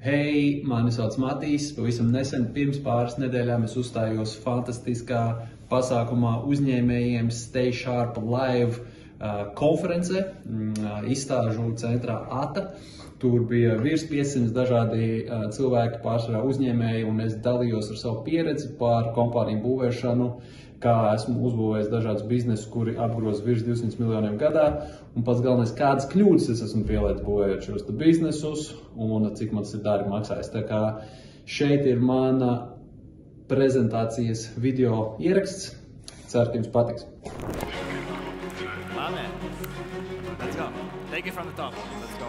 Hei, mani sauc Matīss. Pavisam nesen, pirms pāris nedēļām, es uzstājos fantastiskā pasākumā uzņēmējiem Stay Sharp Live konferencē, izstāžu centrā ATA. Tur bija virs 500 dažādi cilvēki, pārsvarā uzņēmēji, un es dalījos ar savu pieredzi par kompāniju būvēšanu, kā esmu uzbūvējis dažādus biznesus, kuri apgroza virs 200 miljoniem gadā, un pats galvenais, kādas kļūdas es esmu pielaidis būvējot šos biznesus, un cik man tas ir dārgi maksājis. Tā kā šeit ir mana prezentācijas video ieraksts. Ceru, ka jums patiks. Labi. Let's go. Take it from the top. Let's go.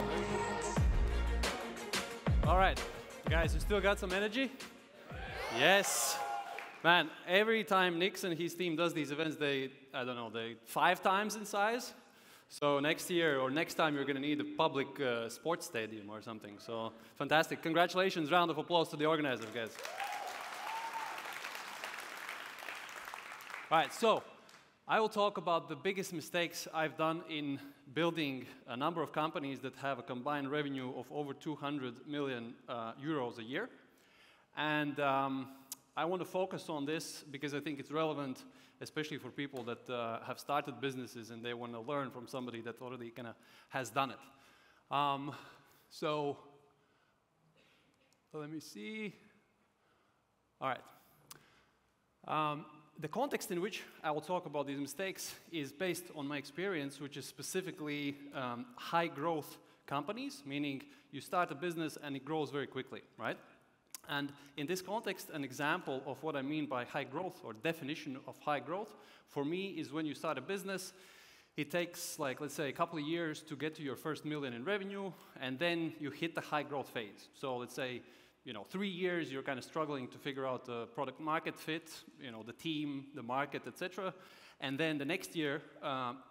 All right. Guys, you still got some energy? Yes. Man, every time Nix and his team does these events, they 5 times in size. So next year or next time, you're going to need a public sports stadium or something. So fantastic. Congratulations. Round of applause to the organizers, guys. All right, so I will talk about the biggest mistakes I've done in building a number of companies that have a combined revenue of over 200 million euros a year. And I want to focus on this because I think it's relevant, especially for people that have started businesses and they want to learn from somebody that already kind of has done it. So let me see. All right. The context in which I will talk about these mistakes is based on my experience, which is specifically high growth companies, meaning you start a business and it grows very quickly, right? And in this context, an example of what I mean by high growth or definition of high growth for me is when you start a business, it takes like, let's say, a couple of years to get to your first million in revenue, and then you hit the high growth phase. So let's say, 3 years, you're kind of struggling to figure out the product market fit, the team, the market, etc. And then the next year,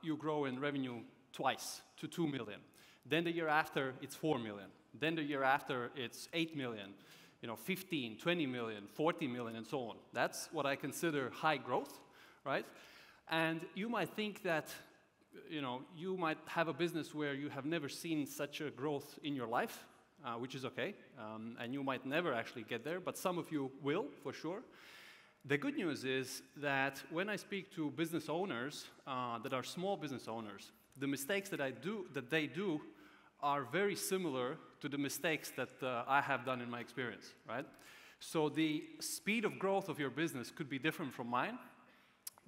you grow in revenue twice to 2 million. Then the year after, it's 4 million. Then the year after, it's 8 million. 15, 20 million, 40 million, and so on. That's what I consider high growth, right? And you might think that, you might have a business where you have never seen such a growth in your life, which is okay, and you might never actually get there, but some of you will, for sure. The good news is that when I speak to business owners that are small business owners, the mistakes that they do are very similar to the mistakes that I have done in my experience, right? So the speed of growth of your business could be different from mine,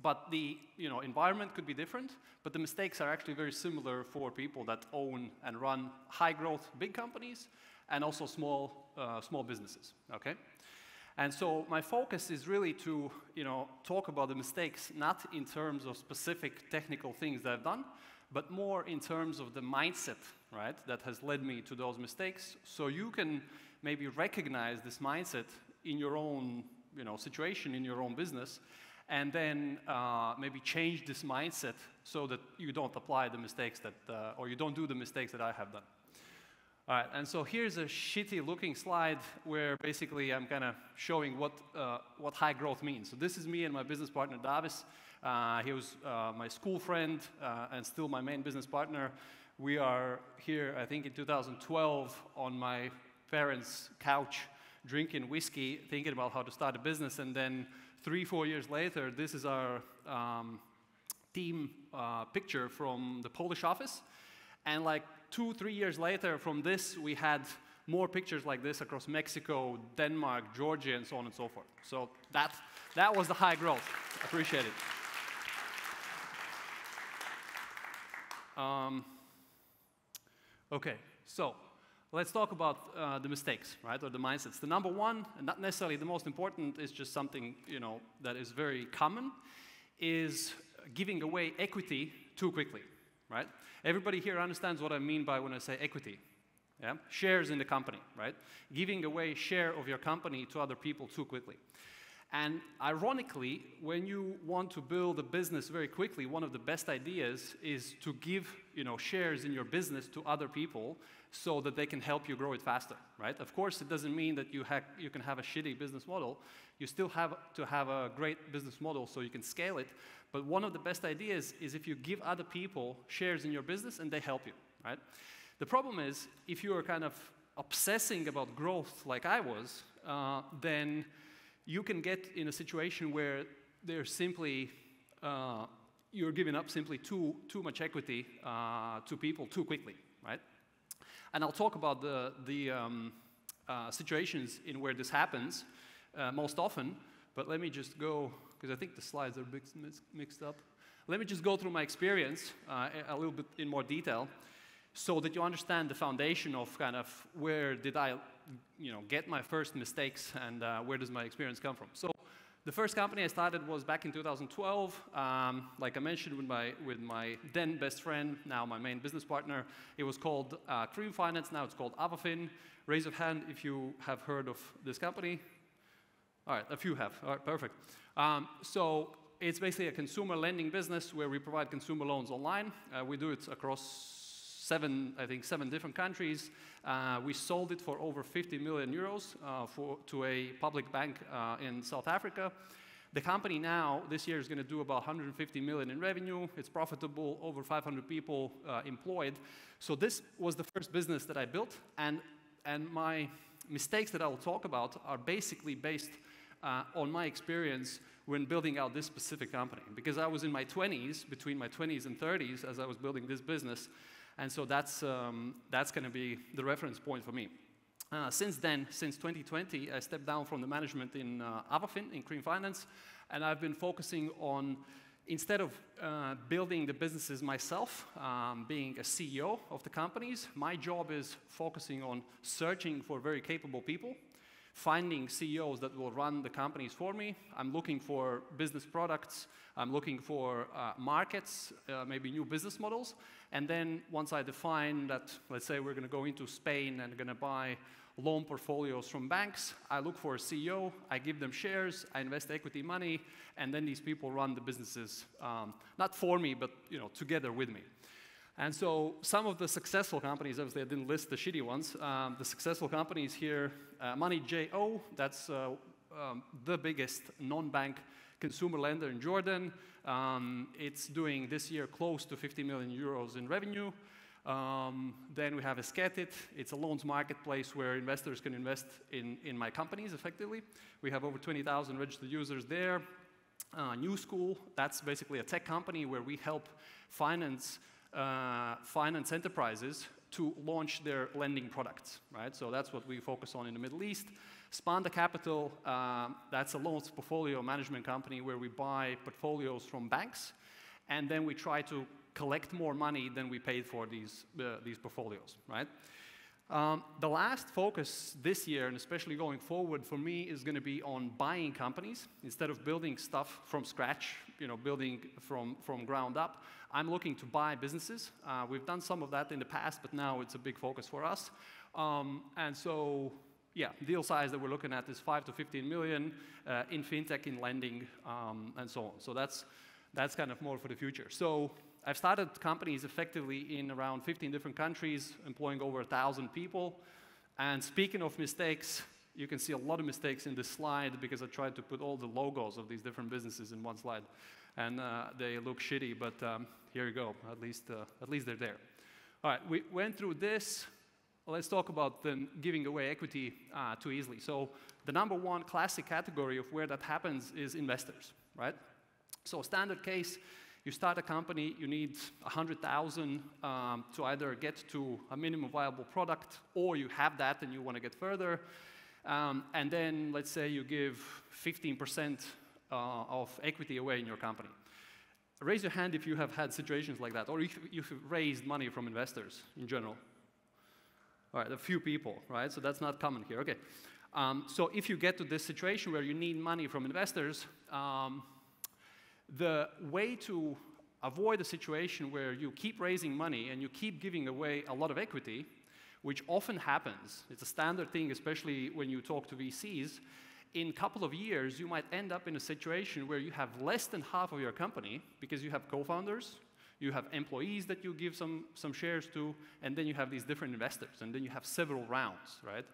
but the environment could be different, but the mistakes are actually very similar for people that own and run high growth big companies and also small businesses, okay? And so my focus is really to talk about the mistakes not in terms of specific technical things that I've done, but more in terms of the mindset, right, that has led me to those mistakes. So you can maybe recognize this mindset in your own situation, in your own business, and then maybe change this mindset so that you don't apply the mistakes that, or you don't do the mistakes that I have done. All right, and so here's a shitty looking slide where basically I'm kind of showing what high growth means. So this is me and my business partner, Davis. He was my school friend and still my main business partner. We are here, I think, in 2012 on my parents' couch drinking whiskey, thinking about how to start a business. And then 3-4 years later, this is our team picture from the Polish office. And like 2-3 years later from this, we had more pictures like this across Mexico, Denmark, Georgia, and so on and so forth. So that was the high growth. Appreciate it. Okay, so let's talk about the mistakes, right, or the mindsets. The number one, and not necessarily the most important, is just something that is very common, is giving away equity too quickly, right? Everybody here understands what I mean by when I say equity, yeah? Shares in the company, right? Giving away share of your company to other people too quickly. And ironically, when you want to build a business very quickly, one of the best ideas is to give shares in your business to other people so that they can help you grow it faster, right? Of course, it doesn't mean that you can have a shitty business model. You still have to have a great business model so you can scale it. But one of the best ideas is if you give other people shares in your business and they help you, right? The problem is if you are kind of obsessing about growth like I was, then you can get in a situation where there's simply, you're giving up simply too much equity to people too quickly, right? And I'll talk about the situations in where this happens most often, but let me just go, because I think the slides are mixed up. Let me just go through my experience a little bit in more detail so that you understand the foundation of kind of where did I get my first mistakes and where does my experience come from. So the first company I started was back in 2012. Like I mentioned, with my then best friend, now my main business partner. It was called Cream Finance. Now it's called Avafin. Raise your hand if you have heard of this company. All right, a few have. All right, perfect. So it's basically a consumer lending business where we provide consumer loans online. We do it across seven different countries. We sold it for over 50 million euros to a public bank in South Africa. The company now, this year, is going to do about 150 million in revenue. It's profitable, over 500 people employed. So this was the first business that I built, and my mistakes that I will talk about are basically based on my experience when building out this specific company. Because I was in my 20s, between my 20s and 30s, as I was building this business. And so that's going to be the reference point for me. Since then, since 2020, I stepped down from the management in Avafin, in Cream Finance, and I've been focusing on, instead of building the businesses myself, being a CEO of the companies, my job is focusing on searching for very capable people, finding CEOs that will run the companies for me. I'm looking for business products. I'm looking for markets, maybe new business models. And then once I define that, let's say we're going to go into Spain and going to buy loan portfolios from banks, I look for a CEO, I give them shares, I invest equity money, and then these people run the businesses, not for me, but together with me. And so some of the successful companies, obviously I didn't list the shitty ones, the successful companies here, Money.jo, that's the biggest non-bank consumer lender in Jordan. It's doing this year close to 50 million euros in revenue. Then we have Esketit. It's a loans marketplace where investors can invest in my companies effectively. We have over 20,000 registered users there. New School, that's basically a tech company where we help finance enterprises to launch their lending products, right? So that's what we focus on in the Middle East. Spanda Capital, that's a loans portfolio management company where we buy portfolios from banks, and then we try to collect more money than we paid for these portfolios, right? The last focus this year, and especially going forward for me, is going to be on buying companies. Instead of building stuff from scratch, building from ground up, I'm looking to buy businesses. We've done some of that in the past, but now it's a big focus for us. And so, yeah, deal size that we're looking at is 5 to 15 million in fintech, in lending, and so on. So that's kind of more for the future. So I've started companies effectively in around 15 different countries, employing over 1,000 people. And speaking of mistakes, you can see a lot of mistakes in this slide because I tried to put all the logos of these different businesses in one slide. And they look shitty, but here you go. At least they're there. All right, we went through this. Let's talk about then giving away equity too easily. So the number one classic category of where that happens is investors, right? So standard case, you start a company, you need 100,000 to either get to a minimum viable product, or you have that and you want to get further. And then let's say you give 15% of equity away in your company. Raise your hand if you have had situations like that, or if you've raised money from investors in general. All right, a few people, right? So that's not common here. Okay. So if you get to this situation where you need money from investors, the way to avoid a situation where you keep raising money and you keep giving away a lot of equity, which often happens, it's a standard thing, especially when you talk to VCs, in a couple of years, you might end up in a situation where you have less than half of your company because you have co-founders, you have employees that you give some shares to, and then you have these different investors, and then you have several rounds, right?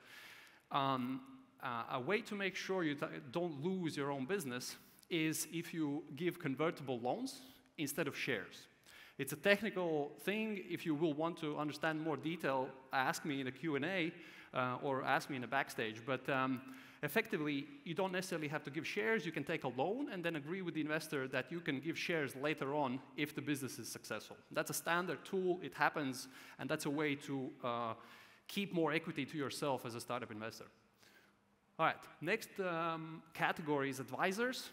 A way to make sure you don't lose your own business is if you give convertible loans instead of shares. It's a technical thing. If you will want to understand more detail, ask me in a Q&A. or ask me in the backstage. But effectively, you don't necessarily have to give shares. You can take a loan and then agree with the investor that you can give shares later on if the business is successful. That's a standard tool. It happens, and that's a way to keep more equity to yourself as a startup investor. All right, next category is advisors.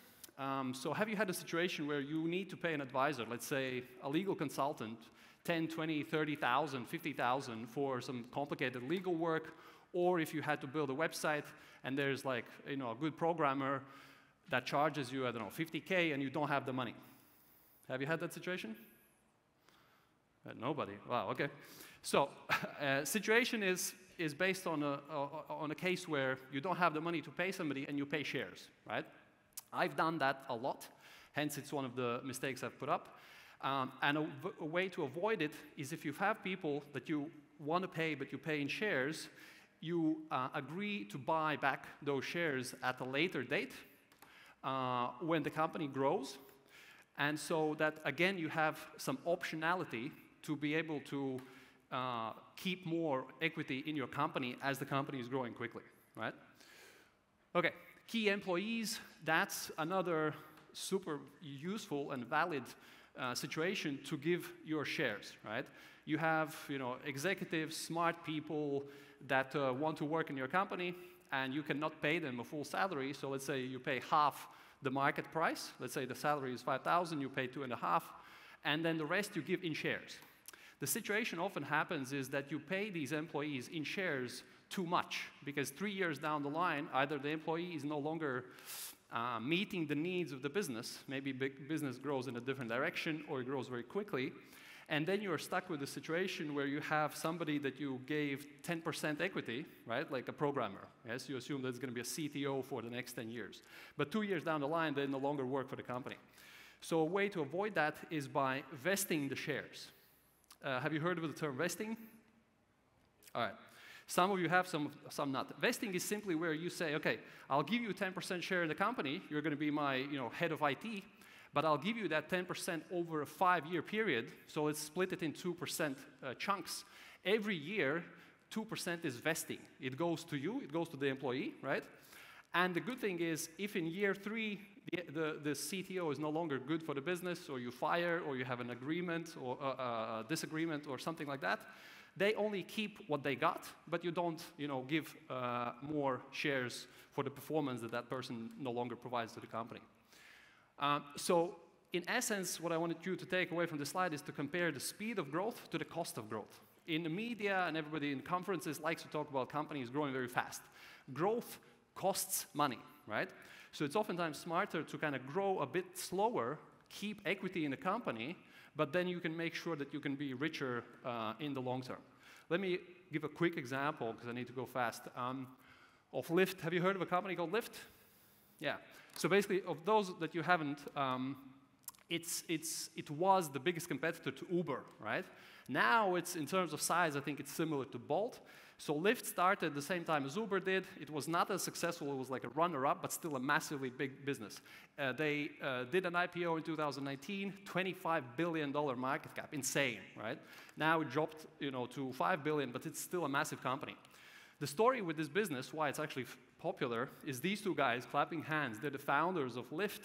So have you had a situation where you need to pay an advisor, let's say a legal consultant, 10, 20, 30,000, 50,000 for some complicated legal work, or if you had to build a website and there's like, a good programmer that charges you, I don't know, 50K and you don't have the money. Have you had that situation? Nobody. Wow, okay. So situation is based on a case where you don't have the money to pay somebody and you pay shares, right? I've done that a lot, hence it's one of the mistakes I've put up. And a way to avoid it is if you have people that you want to pay but you pay in shares, you agree to buy back those shares at a later date when the company grows. And so that, again, you have some optionality to be able to keep more equity in your company as the company is growing quickly, right? Okay, key employees, that's another super useful and valid situation to give your shares, right? You have, executives, smart people that want to work in your company, and you cannot pay them a full salary. So let's say you pay half the market price. Let's say the salary is 5,000, you pay 2.5, and then the rest you give in shares. The situation often happens is that you pay these employees in shares too much, because 3 years down the line, either the employee is no longer meeting the needs of the business, maybe business grows in a different direction or it grows very quickly, and then you're stuck with a situation where you have somebody that you gave 10% equity, right, like a programmer. Yes, you assume that's going to be a CTO for the next 10 years. But 2 years down the line, they no longer work for the company. So a way to avoid that is by vesting the shares. Have you heard of the term vesting? All right. Some of you have, some not. Vesting is simply where you say, okay, I'll give you 10% share in the company. You're going to be my head of IT. But I'll give you that 10% over a 5-year period. So let's split it in 2% chunks. Every year, 2% is vesting. It goes to you. It goes to the employee, right? And the good thing is, if in year 3, the CTO is no longer good for the business, or you fire, or you have an agreement, or a disagreement, or something like that, they only keep what they got, but you don't, give more shares for the performance that that person no longer provides to the company. So, in essence, what I wanted you to take away from this slide is to compare the speed of growth to the cost of growth. In the media and everybody in conferences likes to talk about companies growing very fast. Growth costs money, right? So it's oftentimes smarter to kind of grow a bit slower, keep equity in the company, but then you can make sure that you can be richer in the long term. Let me give a quick example, because I need to go fast, of Lyft. Have you heard of a company called Lyft? Yeah. So basically, of those that you haven't, it was the biggest competitor to Uber, right? Now, it's in terms of size, I think it's similar to Bolt. So Lyft started the same time as Uber did. It was not as successful. It was like a runner-up, but still a massively big business. They did an IPO in 2019, $25 billion market cap. Insane, right? Now it dropped, to $5 billion, but it's still a massive company. The story with this business, why it's actually popular, is these two guys clapping hands. They're the founders of Lyft.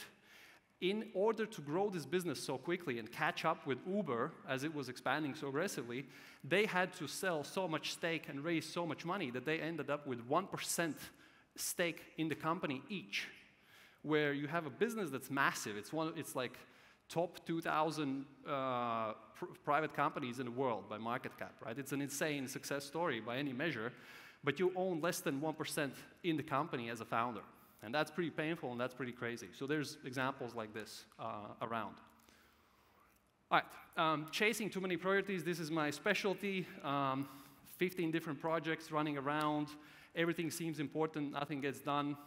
In order to grow this business so quickly and catch up with Uber as it was expanding so aggressively, they had to sell so much stake and raise so much money that they ended up with 1% stake in the company each, where you have a business that's massive. It's like top 2,000 private companies in the world by market cap, right? It's an insane success story by any measure, but you own less than 1% in the company as a founder. And that's pretty painful, and that's pretty crazy. So there's examples like this around. All right, chasing too many priorities. This is my specialty. 15 different projects running around. Everything seems important. Nothing gets done.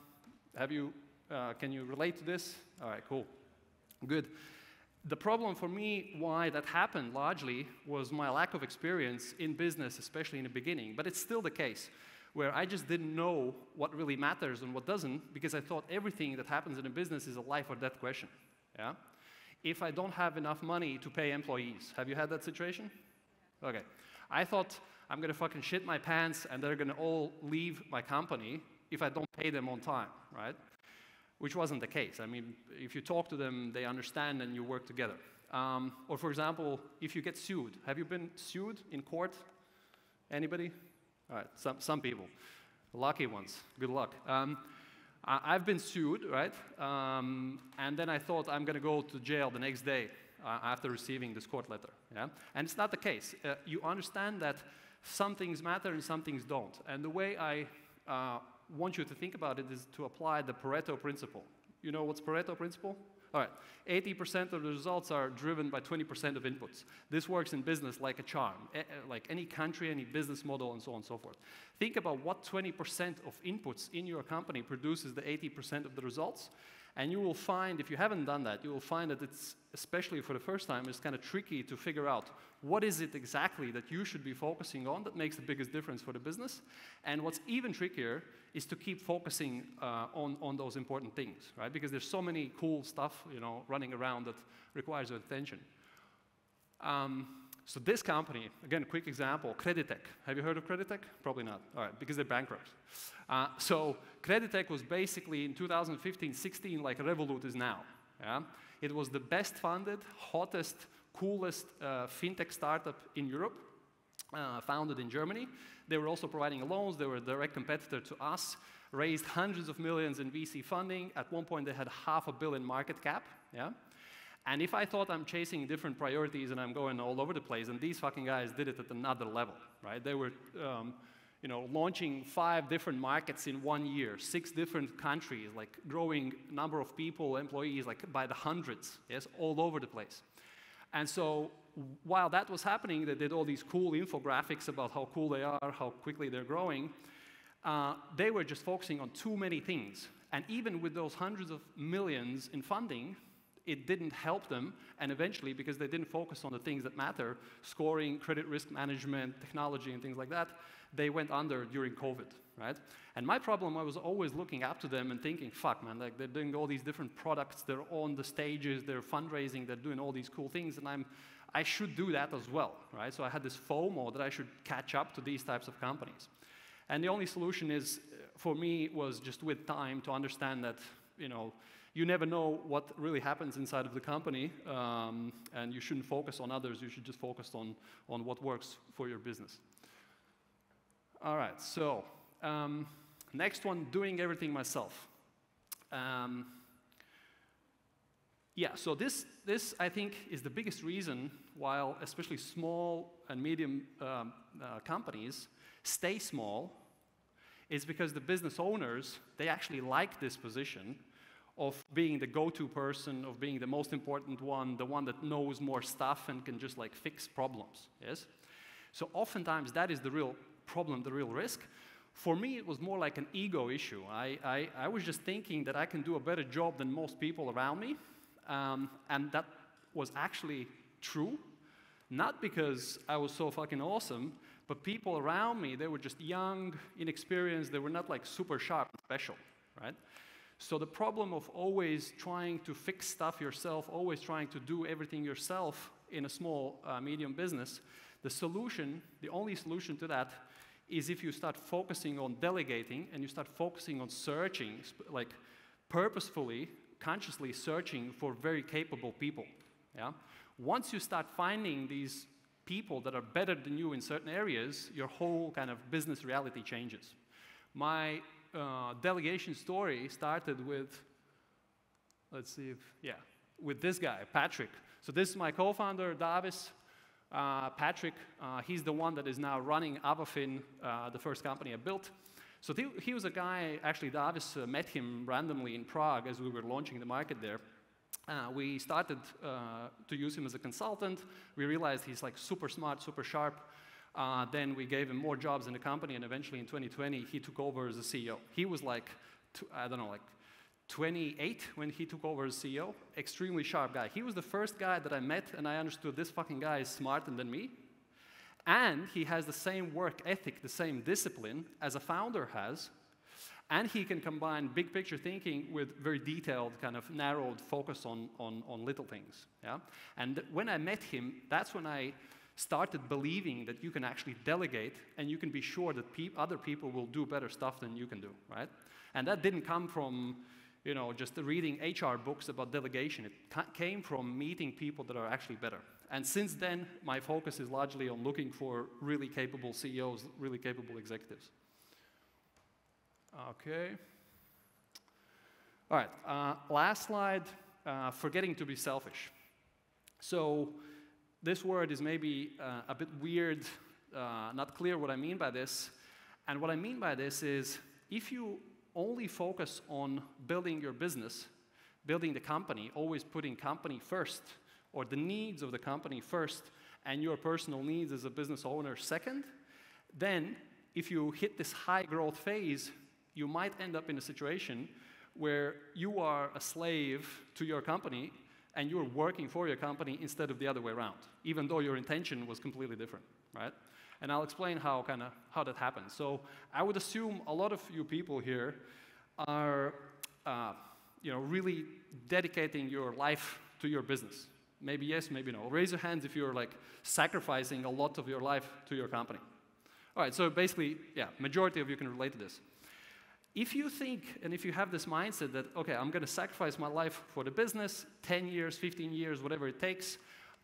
Can you relate to this? All right, cool. Good. The problem for me, why that happened largely, was my lack of experience in business, especially in the beginning. But it's still the case, where I just didn't know what really matters and what doesn't, because I thought everything that happens in a business is a life or death question. Yeah? If I don't have enough money to pay employees, have you had that situation? Okay. I thought I'm going to fucking shit my pants and they're going to all leave my company if I don't pay them on time, right? Which wasn't the case. I mean, if you talk to them, they understand and you work together. Or for example, if you get sued. Have you been sued in court? Anybody? All right, some people. Lucky ones. Good luck. I've been sued, right? And then I thought I'm going to go to jail the next day after receiving this court letter. Yeah? And it's not the case. You understand that some things matter and some things don't. And the way I want you to think about it is to apply the Pareto principle. You know what's Pareto principle? All right, 80% of the results are driven by 20% of inputs. This works in business like a charm, like any country, any business model, and so on and so forth. Think about what 20% of inputs in your company produces the 80% of the results, and you will find, if you haven't done that, you will find that it's, especially for the first time, it's kind of tricky to figure out what is it exactly that you should be focusing on that makes the biggest difference for the business. And what's even trickier is to keep focusing on those important things, right? Because there's so many cool stuff, you know, running around that requires your attention. So this company, again, quick example, Creditec. Have you heard of Creditec? Probably not. All right, because they're bankrupt. So Creditec was basically in 2015-16 like Revolut is now. Yeah? It was the best funded, hottest, coolest fintech startup in Europe, founded in Germany. They were also providing loans. They were a direct competitor to us, raised hundreds of millions in VC funding. At one point, they had $500 million market cap. Yeah? And if I thought I'm chasing different priorities and I'm going all over the place, and these fucking guys did it at another level, right? They were, you know, launching 5 different markets in 1 year, 6 different countries, like growing number of people, employees, like by the hundreds, yes, all over the place. And so while that was happening, they did all these cool infographics about how cool they are, how quickly they're growing. They were just focusing on too many things. And even with those hundreds of millions in funding, it didn't help them, and eventually, because they didn't focus on the things that matter, scoring, credit risk management, technology, and things like that, they went under during COVID, right? And my problem, I was always looking up to them and thinking, fuck, man, like they're doing all these different products, they're on the stages, they're fundraising, they're doing all these cool things, and I should do that as well, right? So I had this FOMO that I should catch up to these types of companies. And the only solution is, for me, was just with time to understand that, you know, you never know what really happens inside of the company, and you shouldn't focus on others. You should just focus on what works for your business. All right, so next one, doing everything myself. Yeah, so this I think is the biggest reason why especially small and medium companies stay small, is because the business owners, they actually like this position of being the go-to person, of being the most important one, the one that knows more stuff and can just like fix problems, yes? So oftentimes that is the real problem, the real risk. For me, it was more like an ego issue. I was just thinking that I can do a better job than most people around me, and that was actually true, not because I was so fucking awesome, but people around me, they were just young, inexperienced, they were not like super sharp and special, right? So the problem of always trying to fix stuff yourself, always trying to do everything yourself in a small, medium business, the solution, the only solution to that is if you start focusing on delegating and you start focusing on searching, like purposefully, consciously searching for very capable people, yeah? Once you start finding these people that are better than you in certain areas, your whole kind of business reality changes. My delegation story started with, let's see if, yeah, with this guy, Patrick. So this is my co-founder, Davis. Patrick, he's the one that is now running Avafin, the first company I built. So he was a guy, actually Davis met him randomly in Prague as we were launching the market there. We started to use him as a consultant. We realized he's like super smart, super sharp. Then we gave him more jobs in the company, and eventually in 2020, he took over as a CEO. He was like, I don't know, like 28 when he took over as CEO. Extremely sharp guy. He was the first guy that I met, and I understood this fucking guy is smarter than me. And he has the same work ethic, the same discipline as a founder has. And he can combine big picture thinking with very detailed, kind of narrowed focus on little things. Yeah? And when I met him, that's when I started believing that you can actually delegate and you can be sure that other people will do better stuff than you can do, right? And that didn't come from, you know, just reading HR books about delegation. It came from meeting people that are actually better. And since then, my focus is largely on looking for really capable CEOs, really capable executives. Okay. All right, last slide, forgetting to be selfish. So this word is maybe a bit weird, not clear what I mean by this. And what I mean by this is, if you only focus on building your business, building the company, always putting company first, or the needs of the company first, and your personal needs as a business owner second, then if you hit this high growth phase, you might end up in a situation where you are a slave to your company and you're working for your company instead of the other way around, even though your intention was completely different, right? And I'll explain how that happens. So I would assume a lot of you people here are really dedicating your life to your business. Maybe yes, maybe no. Raise your hands if you're like sacrificing a lot of your life to your company. All right, so basically, yeah, majority of you can relate to this. If you think, and if you have this mindset that, okay, I'm going to sacrifice my life for the business, 10 years, 15 years, whatever it takes,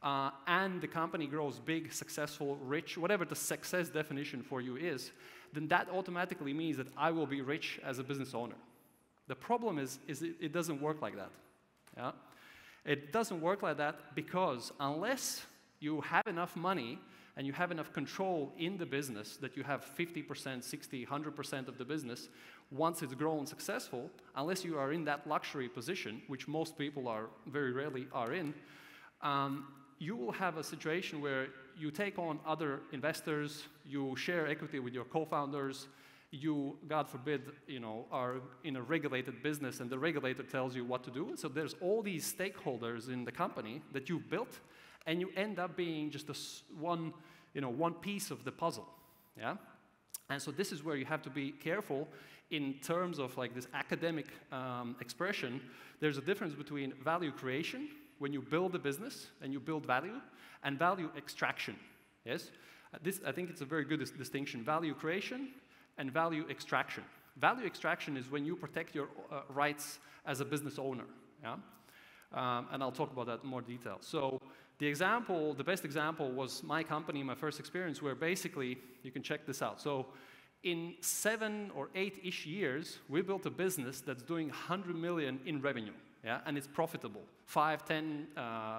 and the company grows big, successful, rich, whatever the success definition for you is, then that automatically means that I will be rich as a business owner. The problem is it doesn't work like that. Yeah? It doesn't work like that because unless you have enough money and you have enough control in the business that you have 50%, 60, 100% of the business, once it's grown successful, unless you are in that luxury position, which most people are very rarely are in, you will have a situation where you take on other investors, you share equity with your co-founders, you, God forbid, are in a regulated business and the regulator tells you what to do. So there's all these stakeholders in the company that you've built, and you end up being just one piece of the puzzle, yeah? And so this is where you have to be careful in terms of like this academic expression. There's a difference between value creation, when you build a business and you build value, and value extraction, yes? I think it's a very good distinction, value creation and value extraction. Value extraction is when you protect your rights as a business owner, yeah? And I'll talk about that in more detail. So the best example was my company, my first experience, where basically, you can check this out. So in 7 or 8-ish years, we built a business that's doing 100 million in revenue, yeah? And it's profitable, 5, 10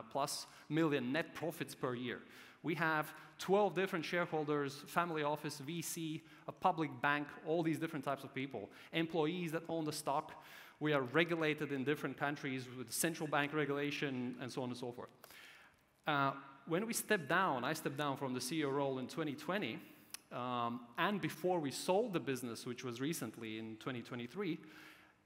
plus million net profits per year. We have 12 different shareholders, family office, VC, a public bank, all these different types of people, employees that own the stock. We are regulated in different countries with central bank regulation and so on and so forth. When we stepped down, I stepped down from the CEO role in 2020, and before we sold the business, which was recently in 2023,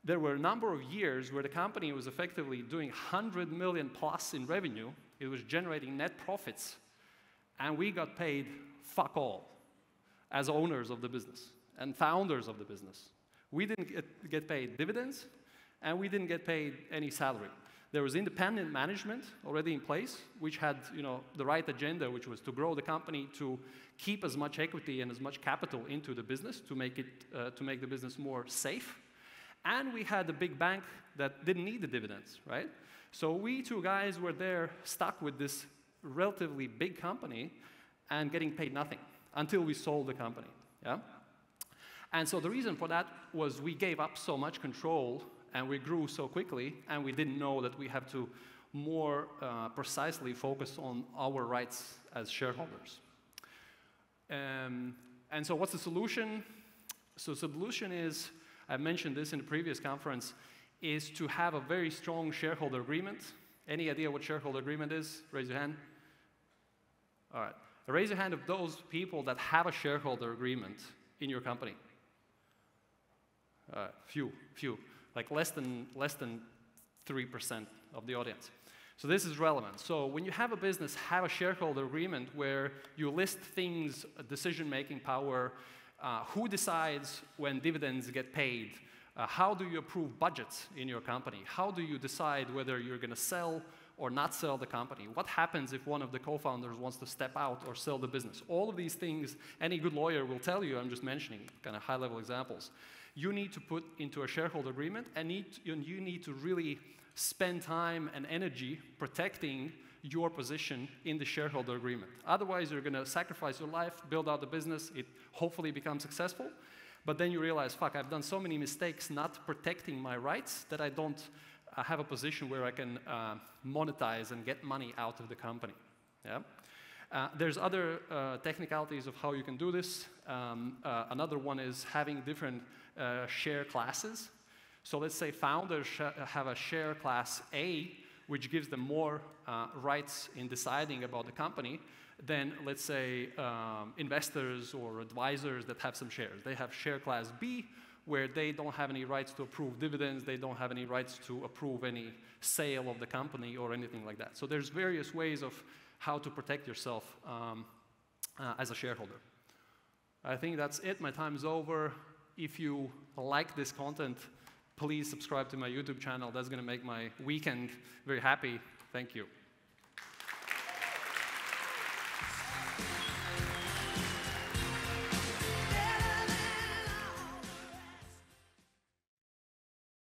there were a number of years where the company was effectively doing 100 million plus in revenue. It was generating net profits, and we got paid fuck all as owners of the business and founders of the business. We didn't get paid dividends, and we didn't get paid any salary. There was independent management already in place, which had the right agenda, which was to grow the company, to keep as much equity and as much capital into the business to make the business more safe. And we had a big bank that didn't need the dividends, right? So we two guys were there stuck with this relatively big company and getting paid nothing until we sold the company, yeah? And so the reason for that was we gave up so much control and we grew so quickly, and we didn't know that we have to more precisely focus on our rights as shareholders. And so what's the solution? So the solution is, I mentioned this in the previous conference, is to have a very strong shareholder agreement. Any idea what shareholder agreement is? Raise your hand. All right. Raise your hand of those people that have a shareholder agreement in your company. Few. Like less than 3% of the audience. So this is relevant. So when you have a business, have a shareholder agreement where you list things, decision-making power, who decides when dividends get paid, how do you approve budgets in your company, how do you decide whether you're going to sell or not sell the company? What happens if one of the co-founders wants to step out or sell the business? All of these things, any good lawyer will tell you. I'm just mentioning kind of high-level examples. You need to put into a shareholder agreement, and you need to really spend time and energy protecting your position in the shareholder agreement. Otherwise, you're going to sacrifice your life, build out the business, it hopefully becomes successful, but then you realize, fuck, I've done so many mistakes not protecting my rights that I don't have a position where I can monetize and get money out of the company. Yeah? There's other technicalities of how you can do this. Another one is having different share classes. So let's say founders have a share class A, which gives them more rights in deciding about the company than, let's say, investors or advisors that have some shares. They have share class B, where they don't have any rights to approve dividends, they don't have any rights to approve any sale of the company or anything like that. So there's various ways of how to protect yourself as a shareholder. I think that's it. My time is over. If you like this content, please subscribe to my YouTube channel. That's going to make my weekend very happy. Thank you.